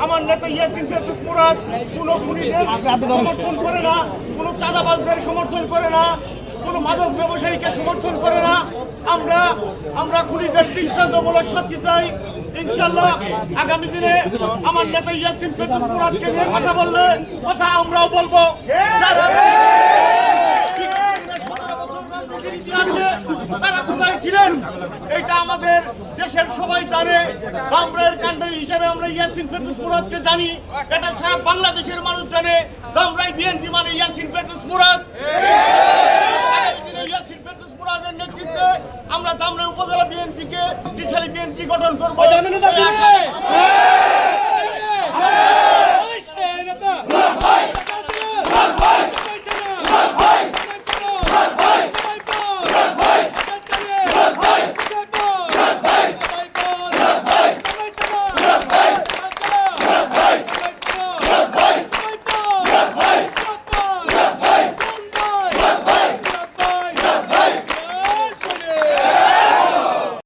আমার নেতা ইয়াসিন ফেরদৌস মুরাদ কোনো খুনিদের সমর্থন করে না, কোনো চাঁদাবাজদের সমর্থন করে না, কোনো মাদক ব্যবসায়ীকে সমর্থন করে না। আমরা খুনিদের দৃষ্টান্তমূলক শাস্তি চাই। ইনশাআল্লাহ আগামী দিনে আমার নেতা ইয়াসিন ফেরদৌস মুরাদকে নিয়ে কথা বললে কথা আমরাও বলবো। তারা কোথায় ছিলেন এটা আমাদের দেশের সবাই জানে। দামরাইয়ের কান্ডারি হিসেবে আমরা ইয়াসিন ফেরদৌস মুরাদকে জানি, এটা সারা বাংলাদেশের মানুষ জানে। দামরাই বিএনপি মানে ইয়াসিন ফেরদৌস মুরাদ। ইয়াসিন ফেরদৌস মুরাদের নেতৃত্বে আমরা দামরাই উপজেলা বিএনপিকে শক্তিশালী বিএনপি গঠন করবো।